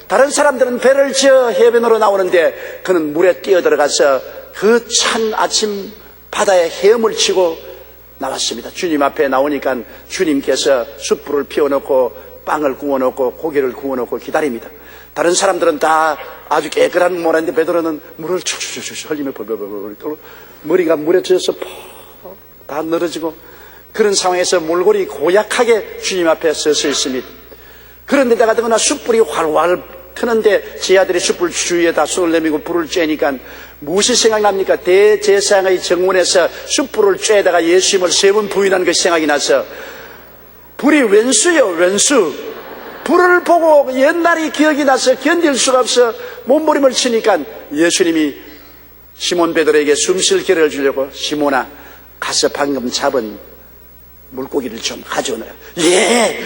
다른 사람들은 배를 지어 해변으로 나오는데 그는 물에 뛰어들어가서 그 찬 아침 바다에 헤엄을 치고 나왔습니다. 주님 앞에 나오니까 주님께서 숯불을 피워놓고 빵을 구워놓고 고기를 구워놓고 기다립니다. 다른 사람들은 다 아주 깨끗한 모래인데 베드로는 물을 촉촉촉 흘리며 벌벌벌벌 머리가 물에 젖어서 다 늘어지고 그런 상황에서 몰골이 고약하게 주님 앞에 서서 있습니다. 그런데 내가 더구나 숯불이 활활 트는데 제 아들이 숯불 주위에다 손을 내밀고 불을 쬐니까 무엇이 생각납니까? 대제사장의 정문에서 숯불을 쬐다가 예수님을 3번 부인한 것이 생각이 나서 불이 왼수요, 왼수. 불을 보고 옛날이 기억이 나서 견딜 수가 없어 몸부림을 치니까 예수님이 시몬 베드로에게 숨쉴 기회를 주려고 시몬아 가서 방금 잡은 물고기를 좀 가져오너라. 예,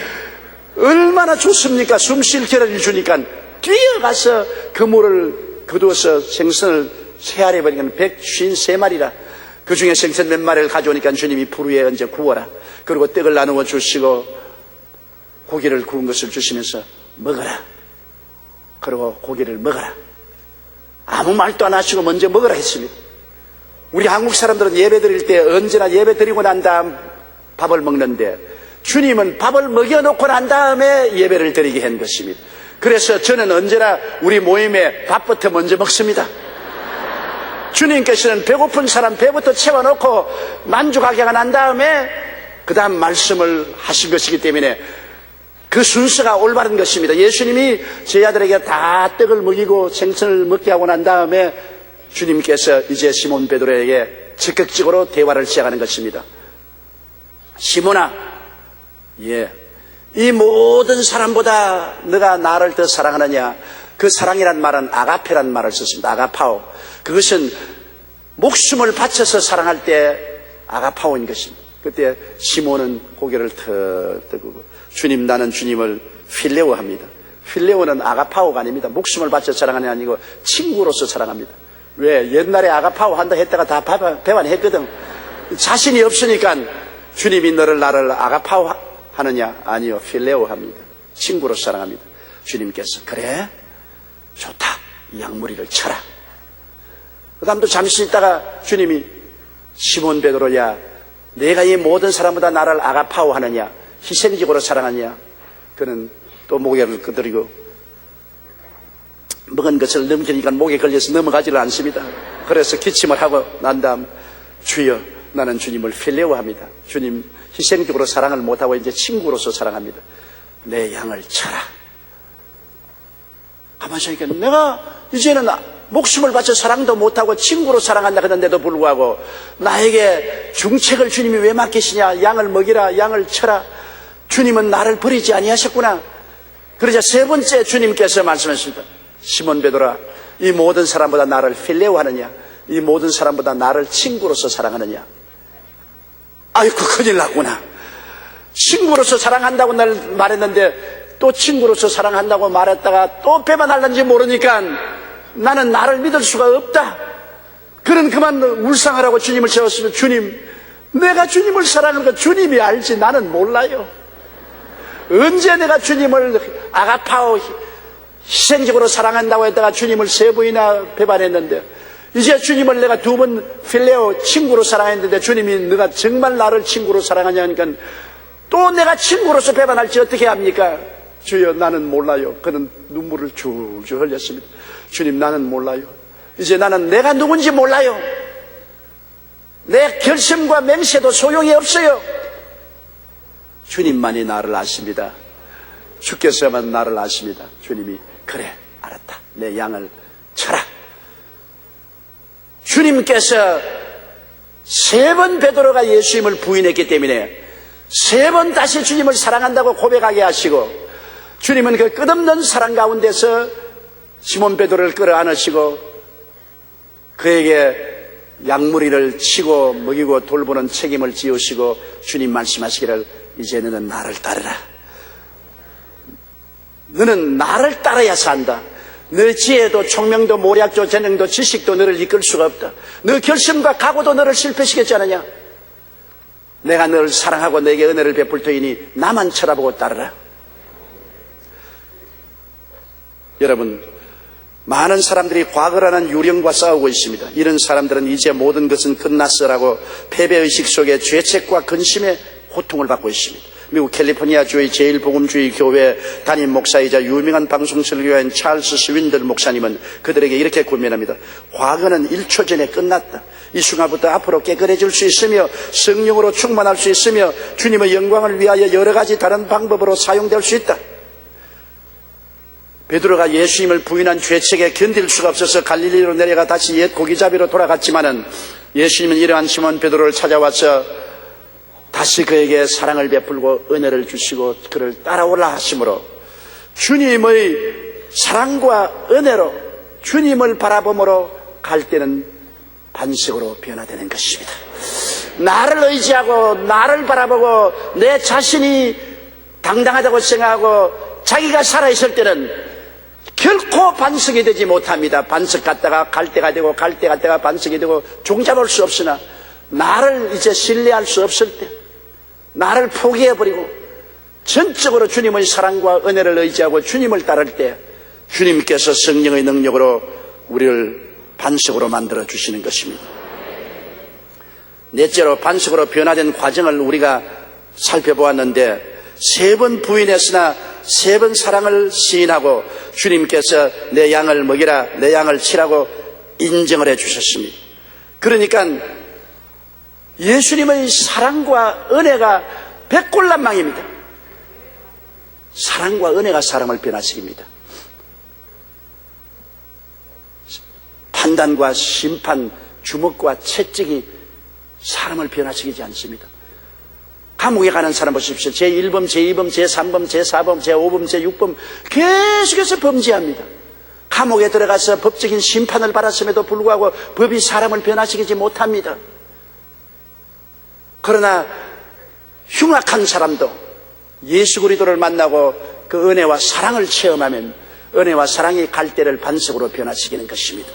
얼마나 좋습니까? 숨쉴 기회를 주니까 뛰어가서 그물을 거두어서 생선을 세알해버리니까 153마리라. 그 중에 생선 몇 마리를 가져오니까 주님이 불 위에 얹어 구워라. 그리고 떡을 나누어 주시고 고기를 구운 것을 주시면서 먹어라. 그리고 고기를 먹어라. 아무 말도 안 하시고 먼저 먹으라 했습니다. 우리 한국 사람들은 예배 드릴 때 언제나 예배 드리고 난 다음 밥을 먹는데, 주님은 밥을 먹여놓고 난 다음에 예배를 드리게 한 것입니다. 그래서 저는 언제나 우리 모임에 밥부터 먼저 먹습니다. 주님께서는 배고픈 사람 배부터 채워놓고 만족하게 난 다음에 그 다음 말씀을 하신 것이기 때문에 그 순서가 올바른 것입니다. 예수님이 제 아들에게 다 떡을 먹이고 생선을 먹게 하고 난 다음에 주님께서 이제 시몬 베드로에게 적극적으로 대화를 시작하는 것입니다. 시몬아, 이 모든 사람보다 너가 나를 더 사랑하느냐? 그 사랑이란 말은 아가페란 말을 썼습니다. 아가파오. 그것은 목숨을 바쳐서 사랑할 때 아가파오인 것입니다. 그때 시몬은 고개를 턱 뜨고, 주님, 나는 주님을 필레오합니다. 필레오는 아가파오가 아닙니다. 목숨을 바쳐 사랑하는 게 아니고 친구로서 사랑합니다. 왜? 옛날에 아가파오 한다 했다가 다 배반했거든. 자신이 없으니까 주님이 나를 아가파오 하느냐? 아니요, 필레오 합니다. 친구로 사랑합니다. 주님께서 그래? 좋다. 이 양무리를 쳐라. 그 다음도 잠시 있다가 주님이 시몬 베드로야, 내가 이 모든 사람보다 나를 아가파오 하느냐? 희생적으로 사랑하냐? 그는 또 고개를 끄덕이고 먹은 것을 넘기니까 목에 걸려서 넘어가지를 않습니다. 그래서 기침을 하고 난 다음, 주여, 나는 주님을 필레오합니다. 주님, 희생적으로 사랑을 못하고 이제 친구로서 사랑합니다. 내 양을 쳐라. 가만히 생각해. 내가 이제는 목숨을 바쳐 사랑도 못하고 친구로 사랑한다 그랬는데도 불구하고 나에게 중책을 주님이 왜 맡기시냐? 양을 먹이라, 양을 쳐라. 주님은 나를 버리지 아니하셨구나. 그러자 세 번째 주님께서 말씀하십니다. 시몬 베드로야, 이 모든 사람보다 나를 필레오하느냐? 이 모든 사람보다 나를 친구로서 사랑하느냐? 아이고, 큰일 났구나. 친구로서 사랑한다고 날 말했는데 또 친구로서 사랑한다고 말했다가 또 배반할는지 모르니까 나는 나를 믿을 수가 없다. 그는 그만 울상하라고 주님을 세웠으면, 주님, 내가 주님을 사랑하는 거 주님이 알지 나는 몰라요. 언제 내가 주님을 아가파오 희생적으로 사랑한다고 했다가 주님을 세 번이나 배반했는데, 이제 주님을 내가 두 번 필레오 친구로 사랑했는데 주님이 네가 정말 나를 친구로 사랑하냐 하니까 또 내가 친구로서 배반할지 어떻게 합니까? 주여, 나는 몰라요. 그는 눈물을 줄줄 흘렸습니다. 주님, 나는 몰라요. 이제 나는 내가 누군지 몰라요. 내 결심과 맹세도 소용이 없어요. 주님만이 나를 아십니다. 주께서만 나를 아십니다. 주님이 그래, 알았다. 내 양을 쳐라. 주님께서 세 번 베드로가 예수님을 부인했기 때문에 세 번 다시 주님을 사랑한다고 고백하게 하시고, 주님은 그 끝없는 사랑 가운데서 시몬 베드로를 끌어안으시고 그에게 양무리를 치고 먹이고 돌보는 책임을 지으시고 주님 말씀하시기를, 이제 너는 나를 따르라. 너는 나를 따라야 산다. 너 지혜도 총명도 모략도 재능도 지식도 너를 이끌 수가 없다. 너 결심과 각오도 너를 실패시켰지 않느냐? 내가 너를 사랑하고 내게 은혜를 베풀 터이니 나만 쳐다보고 따르라. 여러분, 많은 사람들이 과거라는 유령과 싸우고 있습니다. 이런 사람들은 이제 모든 것은 끝났어라고 패배의식 속에 죄책과 근심의 고통을 받고 있습니다. 미국 캘리포니아주의 제일복음주의 교회 담임 목사이자 유명한 방송 설교인 찰스 스윈들 목사님은 그들에게 이렇게 권면합니다. 과거는 1초 전에 끝났다. 이 순간부터 앞으로 깨끗해질 수 있으며 성령으로 충만할 수 있으며 주님의 영광을 위하여 여러 가지 다른 방법으로 사용될 수 있다. 베드로가 예수님을 부인한 죄책에 견딜 수가 없어서 갈릴리로 내려가 다시 옛 고기잡이로 돌아갔지만은 예수님은 이러한 시몬 베드로를 찾아와서 다시 그에게 사랑을 베풀고 은혜를 주시고 그를 따라오라 하심으로 주님의 사랑과 은혜로 주님을 바라봄으로 갈 때는 반석으로 변화되는 것입니다. 나를 의지하고 나를 바라보고 내 자신이 당당하다고 생각하고 자기가 살아있을 때는 결코 반석이 되지 못합니다. 반석 갔다가 갈대가 되고 갈대 갔다가 반석이 되고 종잡을 수 없으나 나를 이제 신뢰할 수 없을 때, 나를 포기해버리고 전적으로 주님의 사랑과 은혜를 의지하고 주님을 따를 때 주님께서 성령의 능력으로 우리를 반석으로 만들어 주시는 것입니다. 넷째로 반석으로 변화된 과정을 우리가 살펴보았는데 3번 부인했으나 3번 사랑을 시인하고 주님께서 내 양을 먹이라, 내 양을 치라고 인정을 해 주셨습니다. 그러니까 예수님의 사랑과 은혜가 백골난망입니다. 사랑과 은혜가 사람을 변화시킵니다. 판단과 심판, 주먹과 채찍이 사람을 변화시키지 않습니다. 감옥에 가는 사람 보십시오. 제1범, 제2범, 제3범, 제4범, 제5범, 제6범 계속해서 범죄합니다. 감옥에 들어가서 법적인 심판을 받았음에도 불구하고 법이 사람을 변화시키지 못합니다. 그러나 흉악한 사람도 예수 그리스도를 만나고 그 은혜와 사랑을 체험하면 은혜와 사랑이 갈대를 반석으로 변화시키는 것입니다.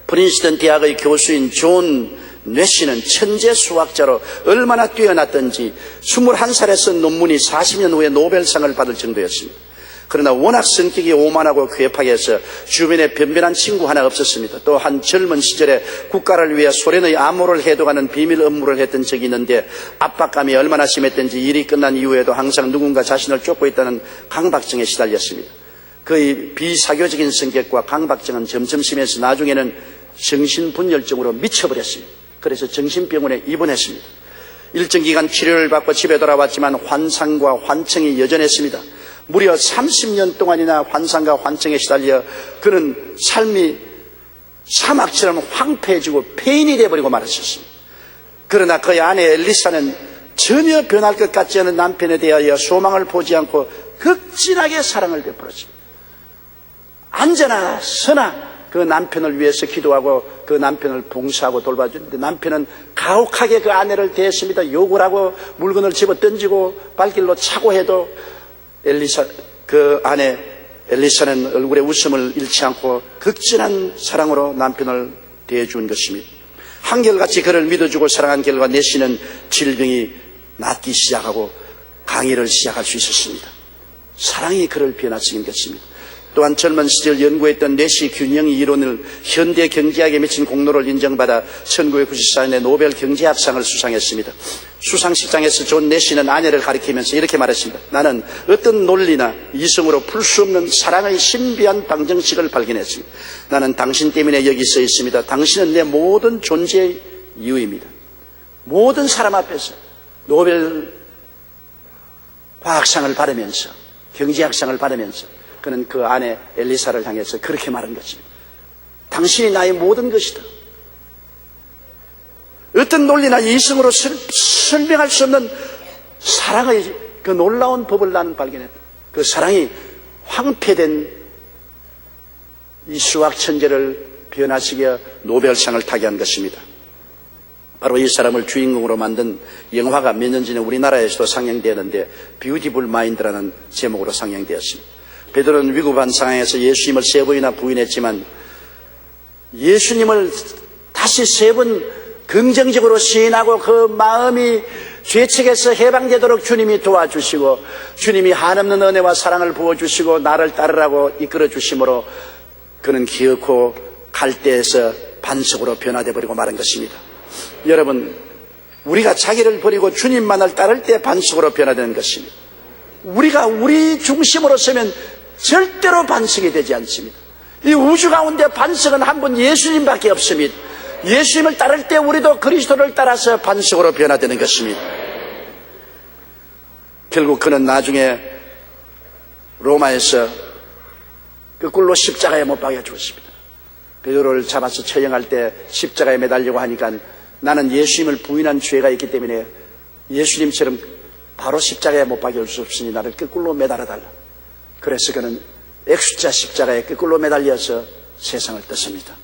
프린스턴 대학의 교수인 존 뇌시는 천재 수학자로 얼마나 뛰어났던지 21살에 쓴 논문이 40년 후에 노벨상을 받을 정도였습니다. 그러나 워낙 성격이 오만하고 괴팍해 해서 주변에 변변한 친구 하나 없었습니다. 또 한 젊은 시절에 국가를 위해 소련의 암호를 해독하는 비밀 업무를 했던 적이 있는데 압박감이 얼마나 심했던지 일이 끝난 이후에도 항상 누군가 자신을 쫓고 있다는 강박증에 시달렸습니다. 그의 비사교적인 성격과 강박증은 점점 심해서 나중에는 정신분열증으로 미쳐버렸습니다. 그래서 정신병원에 입원했습니다. 일정 기간 치료를 받고 집에 돌아왔지만 환상과 환청이 여전했습니다. 무려 30년 동안이나 환상과 환청에 시달려 그는 삶이 사막처럼 황폐해지고 폐인이 되어버리고 말았었습니다. 그러나 그의 아내 엘리사는 전혀 변할 것 같지 않은 남편에 대하여 소망을 보지 않고 극진하게 사랑을 베풀었습니다. 앉아나 서나 그 남편을 위해서 기도하고 그 남편을 봉사하고 돌봐주는데 남편은 가혹하게 그 아내를 대했습니다. 욕을 하고 물건을 집어 던지고 발길로 차고 해도 그 아내 엘리사는 얼굴에 웃음을 잃지 않고 극진한 사랑으로 남편을 대해준 것입니다. 한결같이 그를 믿어주고 사랑한 결과 내시는 질병이 낫기 시작하고 강의를 시작할 수 있었습니다. 사랑이 그를 변화시킨 것입니다. 또한 젊은 시절 연구했던 뇌시 균형 이론을 현대 경제학에 미친 공로를 인정받아 1994년에 노벨 경제학상을 수상했습니다. 수상식장에서 존 뇌시는 아내를 가리키면서 이렇게 말했습니다. 나는 어떤 논리나 이성으로 풀 수 없는 사랑의 신비한 방정식을 발견했습니다. 나는 당신 때문에 여기 서 있습니다. 당신은 내 모든 존재의 이유입니다. 모든 사람 앞에서 노벨 과학상을 받으면서 경제학상을 받으면서 그는 그 아내 엘리사를 향해서 그렇게 말한 것입니다. 당신이 나의 모든 것이다. 어떤 논리나 이성으로 설명할 수 없는 사랑의 그 놀라운 법을 나는 발견했다. 그 사랑이 황폐된 이 수학 천재를 변화시켜 노벨상을 타게 한 것입니다. 바로 이 사람을 주인공으로 만든 영화가 몇 년 전에 우리나라에서도 상영되었는데 뷰티풀 마인드라는 제목으로 상영되었습니다. 베드로는 위급한 상황에서 예수님을 3번이나 부인했지만 예수님을 다시 3번 긍정적으로 시인하고 그 마음이 죄책에서 해방되도록 주님이 도와주시고 주님이 한없는 은혜와 사랑을 부어주시고 나를 따르라고 이끌어 주심으로 그는 기어코 갈대에서 반석으로 변화되어 버리고 말한 것입니다. 여러분, 우리가 자기를 버리고 주님만을 따를 때 반석으로 변화되는 것입니다. 우리가 우리 중심으로 서면 절대로 반석이 되지 않습니다. 이 우주 가운데 반석은 한 분 예수님밖에 없습니다. 예수님을 따를 때 우리도 그리스도를 따라서 반석으로 변화되는 것입니다. 결국 그는 나중에 로마에서 그 꿀로 십자가에 못 박여 죽었습니다. 베드로를 잡아서 처형할 때 십자가에 매달리고 하니까 나는 예수님을 부인한 죄가 있기 때문에 예수님처럼 바로 십자가에 못 박일 수 없으니 나를 거꾸로 매달아달라. 그래서 그는 X자 십자가에 거꾸로 매달려서 세상을 떴습니다.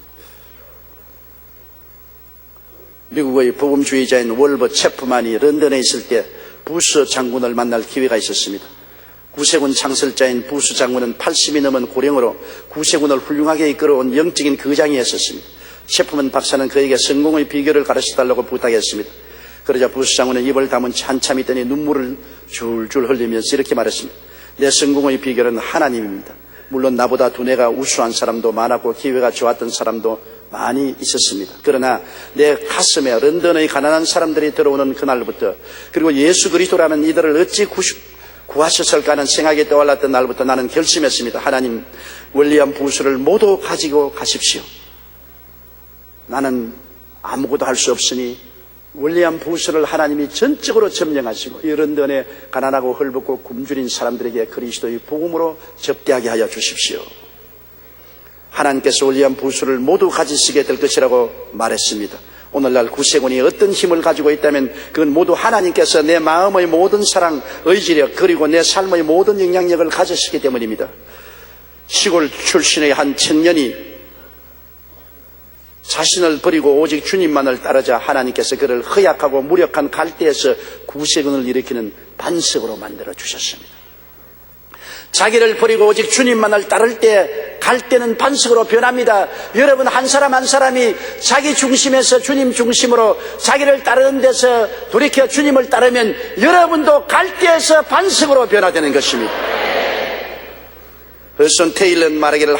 미국의 복음주의자인 월버 체프만이 런던에 있을 때 부스 장군을 만날 기회가 있었습니다. 구세군 창설자인 부수 장군은 80이 넘은 고령으로 구세군을 훌륭하게 이끌어온 영적인 거장이었습니다. 셰프먼 박사는 그에게 성공의 비결을 가르쳐달라고 부탁했습니다. 그러자 부수 장군은 입을 다문 채 한참 있더니 눈물을 줄줄 흘리면서 이렇게 말했습니다. 내 성공의 비결은 하나님입니다. 물론 나보다 두뇌가 우수한 사람도 많았고 기회가 좋았던 사람도 많이 있었습니다. 그러나 내 가슴에 런던의 가난한 사람들이 들어오는 그날부터, 그리고 예수 그리스도라면 이들을 어찌 구하셨을까 하는 생각이 떠올랐던 날부터 나는 결심했습니다. 하나님, 윌리엄 부수를 모두 가지고 가십시오. 나는 아무것도 할 수 없으니 윌리엄 부수를 하나님이 전적으로 점령하시고 이 런던에 가난하고 헐벗고 굶주린 사람들에게 그리스도의 복음으로 접대하게 하여 주십시오. 하나님께서 윌리엄 부수를 모두 가지시게 될 것이라고 말했습니다. 오늘날 구세군이 어떤 힘을 가지고 있다면 그건 모두 하나님께서 내 마음의 모든 사랑, 의지력, 그리고 내 삶의 모든 영향력을 가지시기 때문입니다. 시골 출신의 한 청년이 자신을 버리고 오직 주님만을 따르자 하나님께서 그를 허약하고 무력한 갈대에서 구세군을 일으키는 반석으로 만들어 주셨습니다. 자기를 버리고 오직 주님만을 따를 때 갈대는 반석으로 변합니다. 여러분, 한 사람 한 사람이 자기 중심에서 주님 중심으로 자기를 따르는 데서 돌이켜 주님을 따르면 여러분도 갈대에서 반석으로 변화되는 것입니다. 허슨 테일러는 말하기를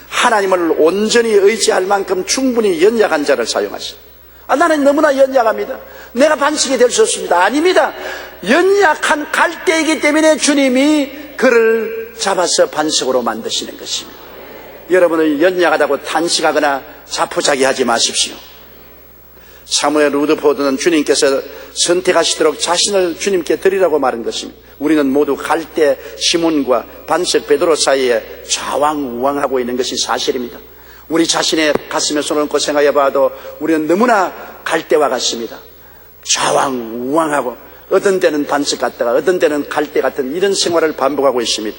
하나님을 온전히 의지할 만큼 충분히 연약한 자를 사용하십니다. 나는 너무나 연약합니다. 내가 반석이 될 수 없습니다. 아닙니다. 연약한 갈대이기 때문에 주님이 그를 잡아서 반석으로 만드시는 것입니다. 여러분은 연약하다고 탄식하거나 자포자기하지 마십시오. 사무엘 루드포드는 주님께서 선택하시도록 자신을 주님께 드리라고 말한 것입니다. 우리는 모두 갈대 시몬과 반석 베드로 사이에 좌왕우왕하고 있는 것이 사실입니다. 우리 자신의 가슴에 손을 얹고 생각해 봐도 우리는 너무나 갈대와 같습니다. 좌왕우왕하고 어떤 때는 반석 같다가 어떤 때는 갈대 같은 이런 생활을 반복하고 있습니다.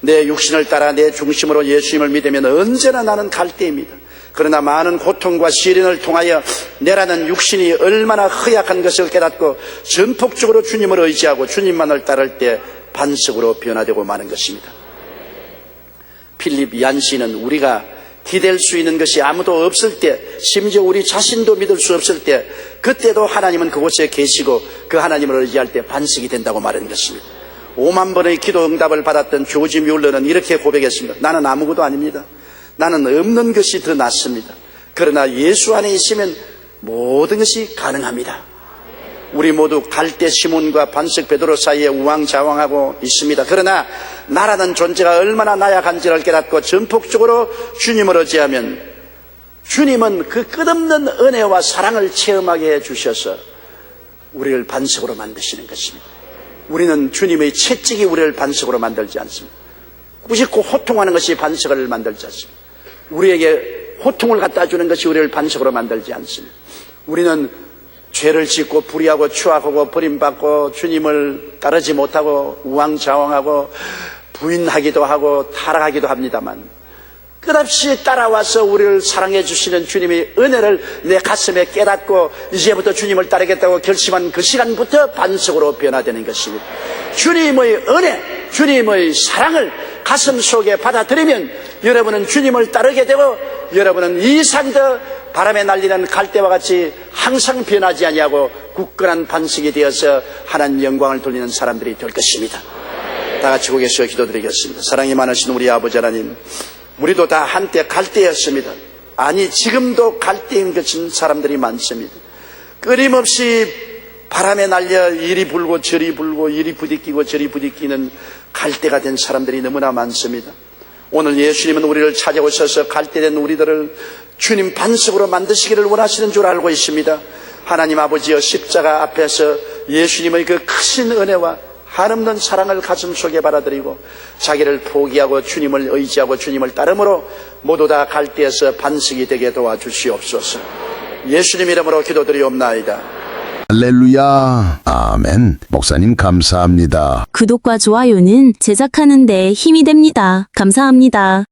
내 육신을 따라 내 중심으로 예수님을 믿으면 언제나 나는 갈대입니다. 그러나 많은 고통과 시련을 통하여 내라는 육신이 얼마나 허약한 것을 깨닫고 전폭적으로 주님을 의지하고 주님만을 따를 때 반석으로 변화되고 마는 것입니다. 필립 얀시는 우리가 기댈 수 있는 것이 아무도 없을 때, 심지어 우리 자신도 믿을 수 없을 때, 그때도 하나님은 그곳에 계시고 그 하나님을 의지할 때 반석이 된다고 말하는 것입니다. 5만 번의 기도 응답을 받았던 조지 뮬러는 이렇게 고백했습니다. 나는 아무것도 아닙니다. 나는 없는 것이 더 낫습니다. 그러나 예수 안에 있으면 모든 것이 가능합니다. 우리 모두 갈대 시몬과 반석 베드로 사이에 우왕좌왕하고 있습니다. 그러나 나라는 존재가 얼마나 나약한지를 깨닫고 전폭적으로 주님을 의지하면 주님은 그 끝없는 은혜와 사랑을 체험하게 해주셔서 우리를 반석으로 만드시는 것입니다. 우리는 주님의 채찍이 우리를 반석으로 만들지 않습니다. 꾸짖고 호통하는 것이 반석을 만들지 않습니다. 우리에게 호통을 갖다 주는 것이 우리를 반석으로 만들지 않습니다. 우리는 죄를 짓고 불의하고 추악하고 버림받고 주님을 따르지 못하고 우왕좌왕하고 부인하기도 하고 타락하기도 합니다만 끝없이 따라와서 우리를 사랑해 주시는 주님의 은혜를 내 가슴에 깨닫고 이제부터 주님을 따르겠다고 결심한 그 시간부터 반석으로 변화되는 것입니다. 주님의 은혜, 주님의 사랑을 가슴 속에 받아들이면 여러분은 주님을 따르게 되고 여러분은 이 산더 바람에 날리는 갈대와 같이 항상 변하지 아니하고 굳건한 반석이 되어서 하나님 영광을 돌리는 사람들이 될 것입니다. 다 같이 고개서 기도드리겠습니다. 사랑이 많으신 우리 아버지 하나님, 우리도 다 한때 갈대였습니다. 아니 지금도 갈대인 것인 사람들이 많습니다. 끊임없이 바람에 날려 이리 불고 저리 불고 이리 부딪히고 저리 부딪히는 갈대가 된 사람들이 너무나 많습니다. 오늘 예수님은 우리를 찾아오셔서 갈대된 우리들을 주님 반석으로 만드시기를 원하시는 줄 알고 있습니다. 하나님 아버지여, 십자가 앞에서 예수님의 그 크신 은혜와 한없는 사랑을 가슴 속에 받아들이고 자기를 포기하고 주님을 의지하고 주님을 따름으로 모두 다 갈대에서 반석이 되게 도와주시옵소서. 예수님 이름으로 기도드리옵나이다. 할렐루야. 아멘. 목사님 감사합니다. 구독과 좋아요는 제작하는 데 힘이 됩니다. 감사합니다.